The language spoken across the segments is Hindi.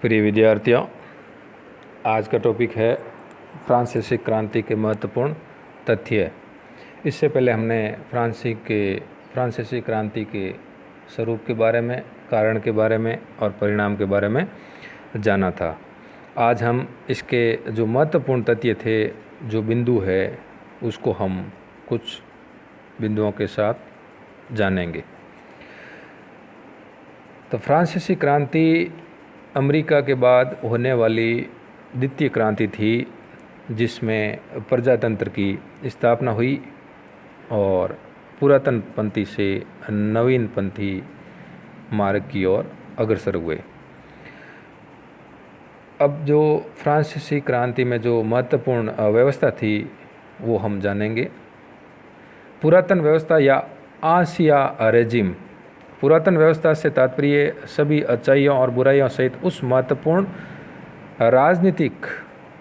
प्रिय विद्यार्थियों, आज का टॉपिक है फ्रांसीसी क्रांति के महत्वपूर्ण तथ्य। इससे पहले हमने फ्रांसीसी क्रांति के स्वरूप के बारे में, कारण के बारे में और परिणाम के बारे में जाना था। आज हम इसके जो महत्वपूर्ण तथ्य थे, जो बिंदु है, उसको हम कुछ बिंदुओं के साथ जानेंगे। तो फ्रांसीसी क्रांति अमेरिका के बाद होने वाली द्वितीय क्रांति थी, जिसमें प्रजातंत्र की स्थापना हुई और पुरातनपंथी से नवीनपंथी मार्ग की ओर अग्रसर हुए। अब जो फ्रांसीसी क्रांति में जो महत्वपूर्ण व्यवस्था थी वो हम जानेंगे। पुरातन व्यवस्था या आसिया रेजिम। पुरातन व्यवस्था से तात्पर्य सभी अच्छाइयों और बुराइयों सहित उस महत्वपूर्ण राजनीतिक,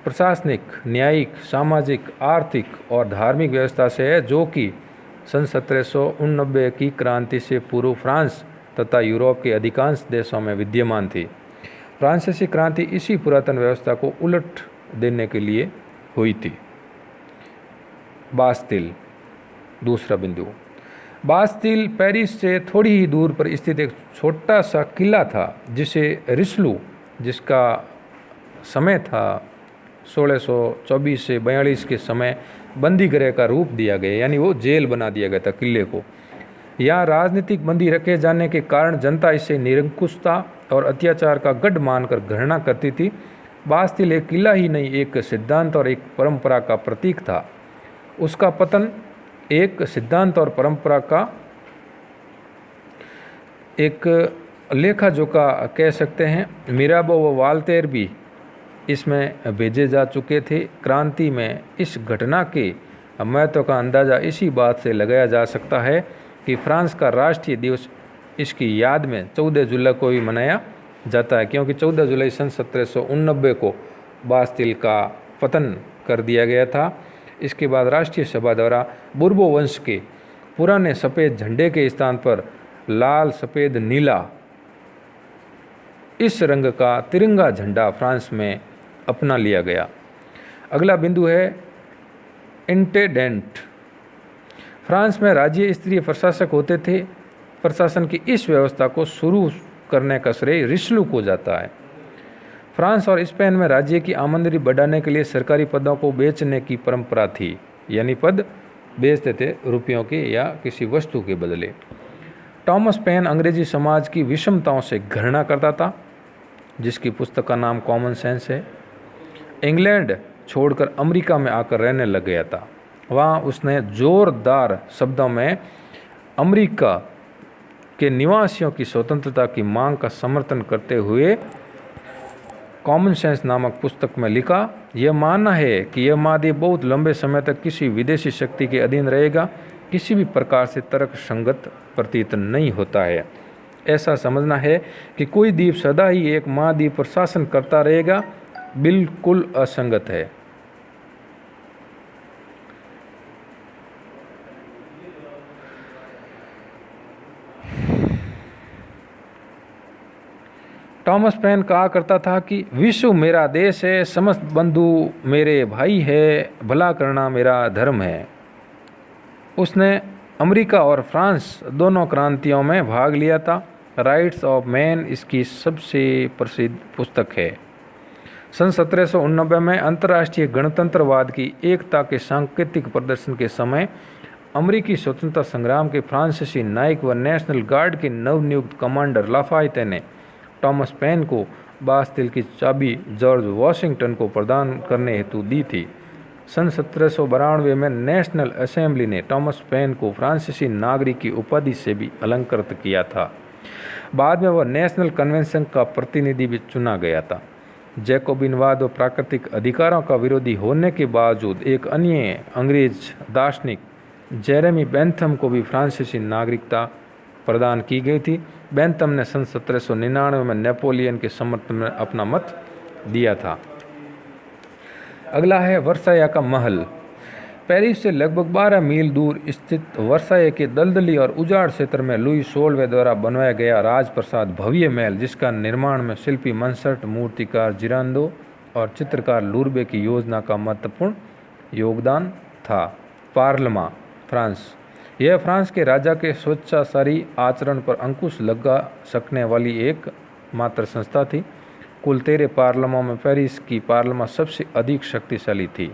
प्रशासनिक, न्यायिक, सामाजिक, आर्थिक और धार्मिक व्यवस्था से है, जो कि सन 1789 की क्रांति से पूर्व फ्रांस तथा यूरोप के अधिकांश देशों में विद्यमान थी। फ्रांसीसी क्रांति इसी पुरातन व्यवस्था को उलट देने के लिए हुई थी। बास्तिल, दूसरा बिंदु। बास्तिल पेरिस से थोड़ी ही दूर पर स्थित एक छोटा सा किला था, जिसे रिस्लू, जिसका समय था 1624 से 42 के समय, बंदी गृह का रूप दिया गया, यानी वो जेल बना दिया गया था किले को। यहाँ राजनीतिक बंदी रखे जाने के कारण जनता इसे निरंकुशता और अत्याचार का गढ़ मानकर घृणा करती थी। बास्तिल एक किला ही नहीं, एक सिद्धांत और एक परंपरा का प्रतीक था। उसका पतन एक सिद्धांत और परंपरा का एक लेखा जोखा कह सकते हैं। मिराबो व वाल्तेर भी इसमें भेजे जा चुके थे। क्रांति में इस घटना के महत्व का अंदाज़ा इसी बात से लगाया जा सकता है कि फ्रांस का राष्ट्रीय दिवस इसकी याद में 14 जुलाई को भी मनाया जाता है, क्योंकि 14 जुलाई सन 1789 को बास्तिल का पतन कर दिया गया था। इसके बाद राष्ट्रीय सभा द्वारा बुर्बो वंश के पुराने सफ़ेद झंडे के स्थान पर लाल, सफ़ेद, नीला इस रंग का तिरंगा झंडा फ्रांस में अपना लिया गया। अगला बिंदु है इंटेंडेंट। फ्रांस में राज्य स्तरीय प्रशासक होते थे। प्रशासन की इस व्यवस्था को शुरू करने का श्रेय रिस्लू को जाता है। फ्रांस और स्पेन में राज्य की आमदनी बढ़ाने के लिए सरकारी पदों को बेचने की परंपरा थी, यानी पद बेचते थे रुपयों के या किसी वस्तु के बदले। टॉमस पेन अंग्रेजी समाज की विषमताओं से घृणा करता था, जिसकी पुस्तक का नाम कॉमन सेंस है। इंग्लैंड छोड़कर अमेरिका में आकर रहने लग गया था। वहाँ उसने जोरदार शब्दों में अमेरिका के निवासियों की स्वतंत्रता की मांग का समर्थन करते हुए कॉमन सेंस नामक पुस्तक में लिखा, यह मानना है कि यह महाद्वीप बहुत लंबे समय तक किसी विदेशी शक्ति के अधीन रहेगा, किसी भी प्रकार से तर्क संगत प्रतीत नहीं होता है। ऐसा समझना है कि कोई द्वीप सदा ही एक महाद्वीप पर शासन करता रहेगा, बिल्कुल असंगत है। टॉमस पेन कहा करता था कि विश्व मेरा देश है, समस्त बंधु मेरे भाई है, भला करना मेरा धर्म है। उसने अमेरिका और फ्रांस दोनों क्रांतियों में भाग लिया था। राइट्स ऑफ मैन इसकी सबसे प्रसिद्ध पुस्तक है। सन 1789 में अंतर्राष्ट्रीय गणतंत्रवाद की एकता के सांकेतिक प्रदर्शन के समय अमेरिकी स्वतंत्रता संग्राम के फ्रांसीसी नायक व नेशनल गार्ड के नवनियुक्त कमांडर लाफायते ने टॉमस पेन को बास्तिल की चाबी जॉर्ज वॉशिंगटन को प्रदान करने हेतु दी थी। सन 1792 में नेशनल असेंबली ने टॉमस पेन को फ्रांसीसी नागरिक की उपाधि से भी अलंकृत किया था। बाद में वह नेशनल कन्वेंशन का प्रतिनिधि भी चुना गया था। जैकोबिनवाद व प्राकृतिक अधिकारों का विरोधी होने के बावजूद एक अन्य अंग्रेज दार्शनिक जेरेमी बेंथम को भी फ्रांसीसी नागरिकता प्रदान की गई थी। बेंथम ने सन 1799 में नेपोलियन के समर्थन में अपना मत दिया था। अगला है वर्साया का महल। पेरिस से लगभग 12 मील दूर स्थित वर्साये के दलदली और उजाड़ क्षेत्र में लुई 16वें द्वारा बनवाया गया राजप्रसाद भव्य महल, जिसका निर्माण में शिल्पी मंसर्ट, मूर्तिकार जिरांदो और चित्रकार लूर्बे की योजना का महत्वपूर्ण योगदान था। पार्लमा फ्रांस, यह फ्रांस के राजा के स्वेच्छाचारी आचरण पर अंकुश लगा सकने वाली एक मात्र संस्था थी। कुल 13 पार्लमा में पेरिस की पार्लमा सबसे अधिक शक्तिशाली थी।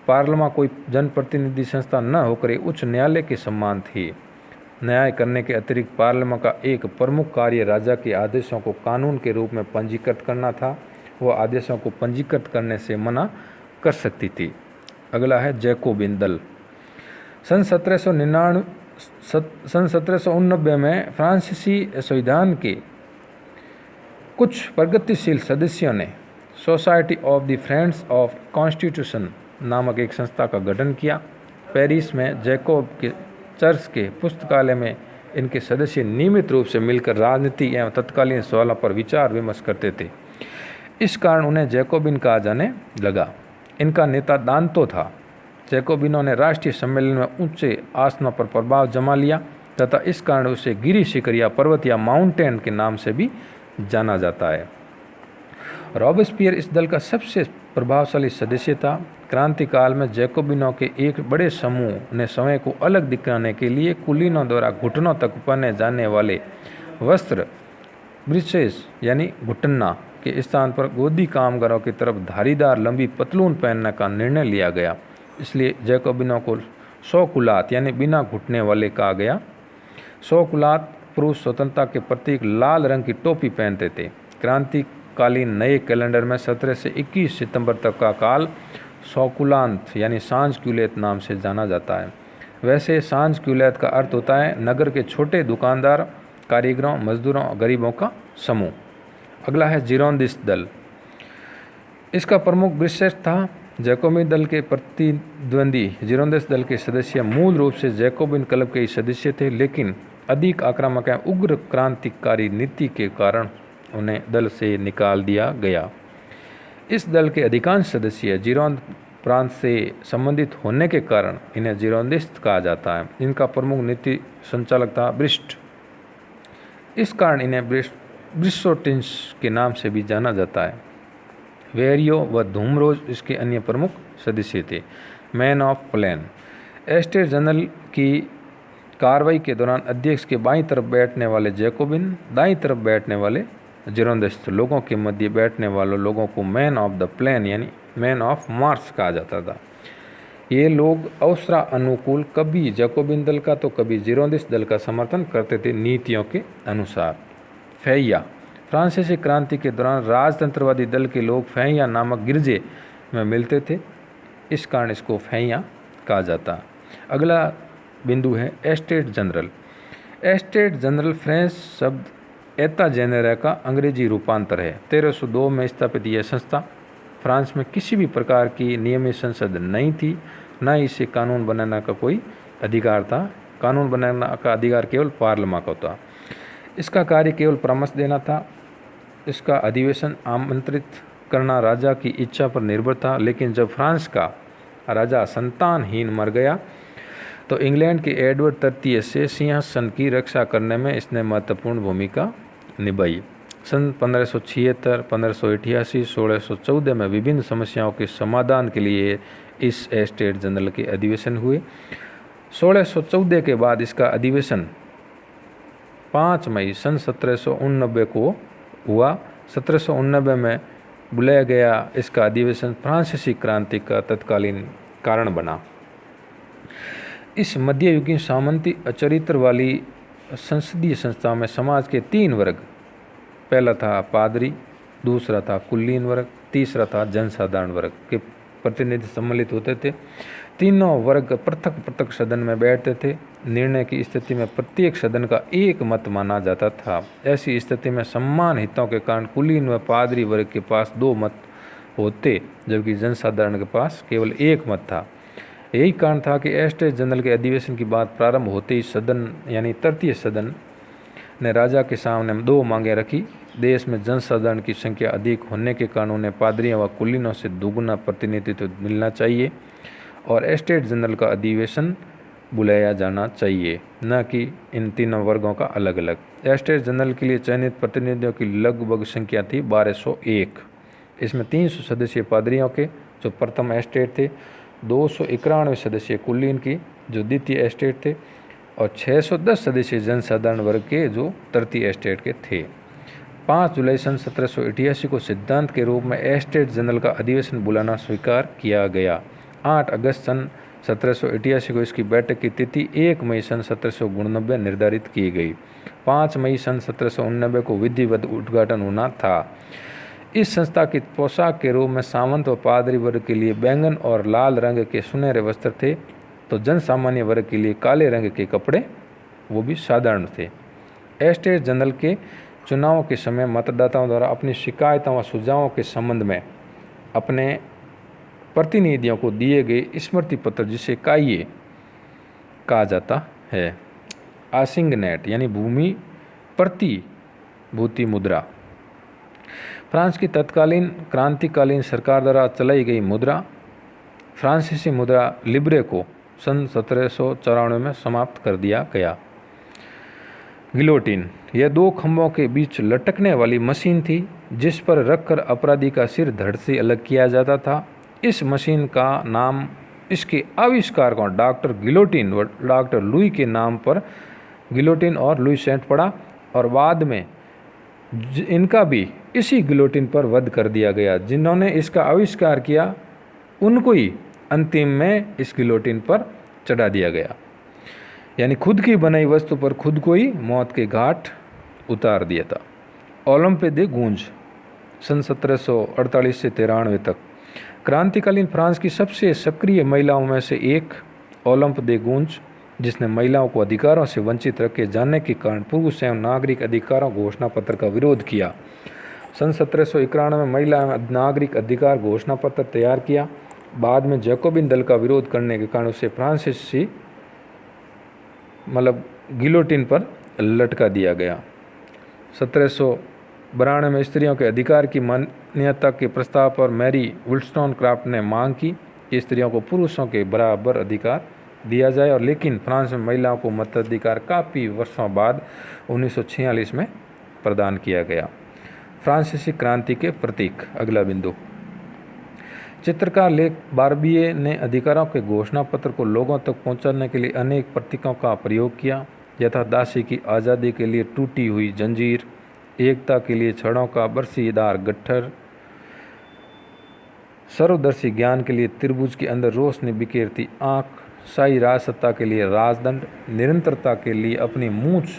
पार्लमा कोई जनप्रतिनिधि संस्था न होकर एक उच्च न्यायालय के समान थी। न्याय करने के अतिरिक्त पार्लमा का एक प्रमुख कार्य राजा के आदेशों को कानून के रूप में पंजीकृत करना था। वह आदेशों को पंजीकृत करने से मना कर सकती थी। अगला है जैकोबिन दल। सन 1789 में फ्रांसीसी संविधान के कुछ प्रगतिशील सदस्यों ने society of the friends of constitution नामक एक संस्था का गठन किया। पेरिस में जैकोब के चर्च के पुस्तकालय में इनके सदस्य नियमित रूप से मिलकर राजनीति एवं तत्कालीन सवालों पर विचार विमर्श करते थे। इस कारण उन्हें जैकोबिन कहा जाने लगा। इनका नेता दांतो था। जैकोबिनों ने राष्ट्रीय सम्मेलन में ऊंचे आसनों पर प्रभाव जमा लिया तथा इस कारण उसे गिरी शिखर या पर्वत या माउंटेन के नाम से भी जाना जाता है। रॉबेस्पियर इस दल का सबसे प्रभावशाली सदस्य था। क्रांति काल में जैकोबिनों के एक बड़े समूह ने समय को अलग दिखाने के लिए कुलीनों द्वारा घुटनों तक पहने जाने वाले वस्त्र ब्रीचेस यानी घुटना के स्थान पर गोदी कामगारों की तरफ धारीदार लंबी पतलून पहनने का निर्णय लिया गया। इसलिए जैकोबिनों को सौकुलात यानी बिना घुटने वाले कहा गया। सौकुलात पुरुष स्वतंत्रता के प्रतीक लाल रंग की टोपी पहनते थे। क्रांतिकालीन नए कैलेंडर में 17 से 21 सितंबर तक का काल सौकुलांत यानी सांझ क्यूलेत नाम से जाना जाता है। वैसे सांझ क्यूलेत का अर्थ होता है नगर के छोटे दुकानदार, कारीगरों, मजदूरों और गरीबों का समूह। अगला है जिरोंदिस्ट दल। इसका प्रमुख ब्रिसेट था। जैकोबिन दल के प्रतिद्वंदी जिरोंदिस्ट दल के सदस्य मूल रूप से जैकोबिन क्लब के ही सदस्य थे, लेकिन अधिक आक्रामक एवं उग्र क्रांतिकारी नीति के कारण उन्हें दल से निकाल दिया गया। इस दल के अधिकांश सदस्य जिरोंद प्रांत से संबंधित होने के कारण इन्हें जिरोंदिस्ट कहा जाता है। इनका प्रमुख नीति संचालक था ब्रिस्ट। इस कारण इन्हें ब्रिस्टोटिन्स के नाम से भी जाना जाता है। वेरियो व धूमरोज इसके अन्य प्रमुख सदस्य थे। Man of plane, estate general की कार्रवाई के दौरान अध्यक्ष के बाईं तरफ बैठने वाले जैकोबिन, दाईं तरफ बैठने वाले जिरोंदिस्ट लोगों के मध्य बैठने वाले लोगों को मैन ऑफ द प्लेन यानी मैन ऑफ मार्स कहा जाता था। ये लोग अवसरा अनुकूल कभी जैकोबिन दल का तो कभी जिरोंदिस्ट दल का समर्थन करते थे नीतियों के अनुसार। फैया, फ्रांसीसी क्रांति के दौरान राजतंत्रवादी दल के लोग फैया नामक गिरजे में मिलते थे, इस कारण इसको फैया कहा जाता। अगला बिंदु है estate general. Estate general French शब्द एता जेनेरा का अंग्रेजी रूपांतर है। 1302 में स्थापित यह संस्था फ्रांस में किसी भी प्रकार की नियमित संसद नहीं थी, न ही इसे कानून बनाने का कोई अधिकार था। कानून बनाने का अधिकार केवल पार्लियामेंट का था। इसका कार्य केवल परामर्श देना था। इसका अधिवेशन आमंत्रित करना राजा की इच्छा पर निर्भर था, लेकिन जब फ्रांस का राजा संतानहीन मर गया तो इंग्लैंड के एडवर्ड तृतीय से सिंहासन की रक्षा करने में इसने महत्वपूर्ण भूमिका निभाई। सन 1576, 1588, 1614 में विभिन्न समस्याओं के समाधान के लिए इस एस्टेट जनरल के अधिवेशन हुए। 1614 के बाद इसका अधिवेशन 5 मई सन 1789 को हुआ। 1789 में बुलाया गया इसका अधिवेशन फ्रांसीसी क्रांति का तत्कालीन कारण बना। इस मध्ययुगीन सामंती चरित्र वाली संसदीय संस्था में समाज के 3 वर्ग, पहला था पादरी, दूसरा था कुलीन वर्ग, तीसरा था जनसाधारण वर्ग के प्रतिनिधि सम्मिलित होते थे। तीनों वर्ग पृथक पृथक सदन में बैठते थे। निर्णय की स्थिति में प्रत्येक सदन का एक मत माना जाता था। ऐसी स्थिति में समान हितों के कारण कुलीन व पादरी वर्ग के पास 2 मत होते, जबकि जनसाधारण के पास केवल 1 मत था। यही कारण था कि एस्टेट जनरल के अधिवेशन की बात प्रारंभ होते ही सदन यानी तृतीय सदन ने राजा के सामने 2 मांगें रखी। देश में जनसाधारण की संख्या अधिक होने के कारण उन्हें पादरियों व कुलीनों से दुगुना प्रतिनिधित्व मिलना चाहिए और एस्टेट जनरल का अधिवेशन बुलाया जाना चाहिए, न कि इन तीनों वर्गों का अलग अलग। एस्टेट जनरल के लिए चयनित प्रतिनिधियों की लगभग संख्या थी 1201। इसमें 300 सदस्यीय पादरियों के जो प्रथम एस्टेट थे, 291 सदस्यीय कुलीन की जो द्वितीय एस्टेट थे, और 610 सदस्यीय जनसाधारण वर्ग के जो तृतीय एस्टेट के थे। 5 जुलाई सन 1788 को सिद्धांत के रूप में एस्टेट जनरल का अधिवेशन बुलाना स्वीकार किया गया। 8 अगस्त सन 1788 को इसकी बैठक की तिथि 1 मई सन 1789 निर्धारित की गई। 5 मई सन 1789 को विधिवत उद्घाटन होना था। इस संस्था की पोशाक के रूप में सामंत व पादरी वर्ग के लिए बैंगन और लाल रंग के सुनहरे वस्त्र थे, तो जन सामान्य वर्ग के लिए काले रंग के कपड़े, वो भी साधारण थे। एस्टेट जनरल के चुनाव के समय मतदाताओं द्वारा अपनी शिकायतों व सुझावों के संबंध में अपने प्रतिनिधियों को दिए गए स्मृति पत्र, जिसे काइये कहा जाता है, आसिंगनेट यानी भूमि प्रतिभूति मुद्रा, फ्रांस की तत्कालीन क्रांतिकालीन सरकार द्वारा चलाई गई मुद्रा, फ्रांसीसी मुद्रा लिब्रे को सन 1794 में समाप्त कर दिया गया। गिलोटिन, यह 2 खंभों के बीच लटकने वाली मशीन थी, जिस पर रखकर अपराधी का सिर धड़ से अलग किया जाता था। इस मशीन का नाम इसके आविष्कारकों डॉक्टर गिलोटिन व डॉक्टर लुई के नाम पर गिलोटिन और लुई सेंट पड़ा, और बाद में इनका भी इसी गिलोटिन पर वध कर दिया गया। जिन्होंने इसका आविष्कार किया उनको ही अंतिम में इस गिलोटिन पर चढ़ा दिया गया, यानी खुद की बनाई वस्तु पर खुद को ही मौत के घाट उतार दिया था। ओलंपे दे गूंज सन 1748 से 93 तक क्रांतिकालीन फ्रांस की सबसे सक्रिय महिलाओं में से एक ओलंप दे गूंज, जिसने महिलाओं को अधिकारों से वंचित रखे जाने के कारण पुरुष एवं नागरिक अधिकारों घोषणा पत्र का विरोध किया। सन 1791 में महिला एवं नागरिक अधिकार घोषणा पत्र तैयार किया। बाद में जैकोबिन दल का विरोध करने के कारण उसे फ्रांसीसी गिलोटिन पर लटका दिया गया। 1792 में स्त्रियों के अधिकार की मान्यता के प्रस्ताव पर मैरी वुलस्टोनक्राफ्ट ने मांग की कि स्त्रियों को पुरुषों के बराबर अधिकार दिया जाए, और लेकिन फ्रांस में महिलाओं को मताधिकार काफ़ी वर्षों बाद 1946 में प्रदान किया गया। फ्रांसीसी क्रांति के प्रतीक, अगला बिंदु। चित्रकार लेक बार्बिए ने अधिकारों के घोषणा पत्र को लोगों तक पहुंचाने के लिए अनेक प्रतीकों का प्रयोग किया, यथा दासी की आज़ादी के लिए टूटी हुई जंजीर, एकता के लिए छड़ों का बरसीदार गट्ठर, सर्वदर्शी ज्ञान के लिए त्रिभुज के अंदर रोशनी बिखेरती आँख, शाही राजसत्ता के लिए राजदंड, निरंतरता के लिए अपनी मूंछ,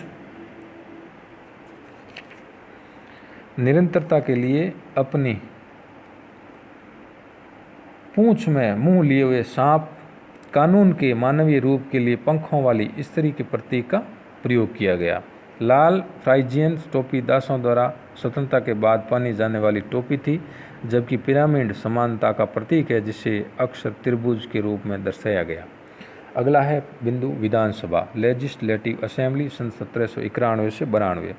निरंतरता के लिए अपनी पूंछ में मुंह लिए हुए सांप, कानून के मानवीय रूप के लिए पंखों वाली स्त्री के प्रतीक का प्रयोग किया गया। लाल फ्राइजियन टोपी दासों द्वारा स्वतंत्रता के बाद पहनी जाने वाली टोपी थी, जबकि पिरामिड समानता का प्रतीक है, जिसे अक्सर त्रिभुज के रूप में दर्शाया गया। अगला है बिंदु विधानसभा, लेजिस्लेटिव असेंबली सन 1791 से 92।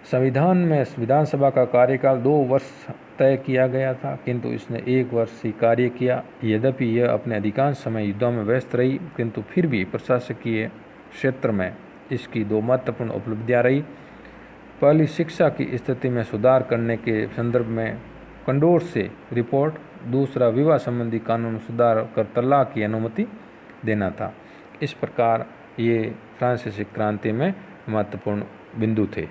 संविधान में विधानसभा का कार्यकाल 2 वर्ष तय किया गया था, किंतु इसने 1 वर्ष ही कार्य किया। यद्यपि यह अपने अधिकांश समय युद्धों में व्यस्त रही, किंतु फिर भी प्रशासकीय क्षेत्र में इसकी 2 महत्वपूर्ण उपलब्धियां रही। पहली, शिक्षा की स्थिति में सुधार करने के संदर्भ में कंडोर से रिपोर्ट। दूसरा, विवाह संबंधी कानून में सुधार कर तलाक की अनुमति देना था। इस प्रकार ये फ्रांसीसी क्रांति में महत्वपूर्ण बिंदु थे।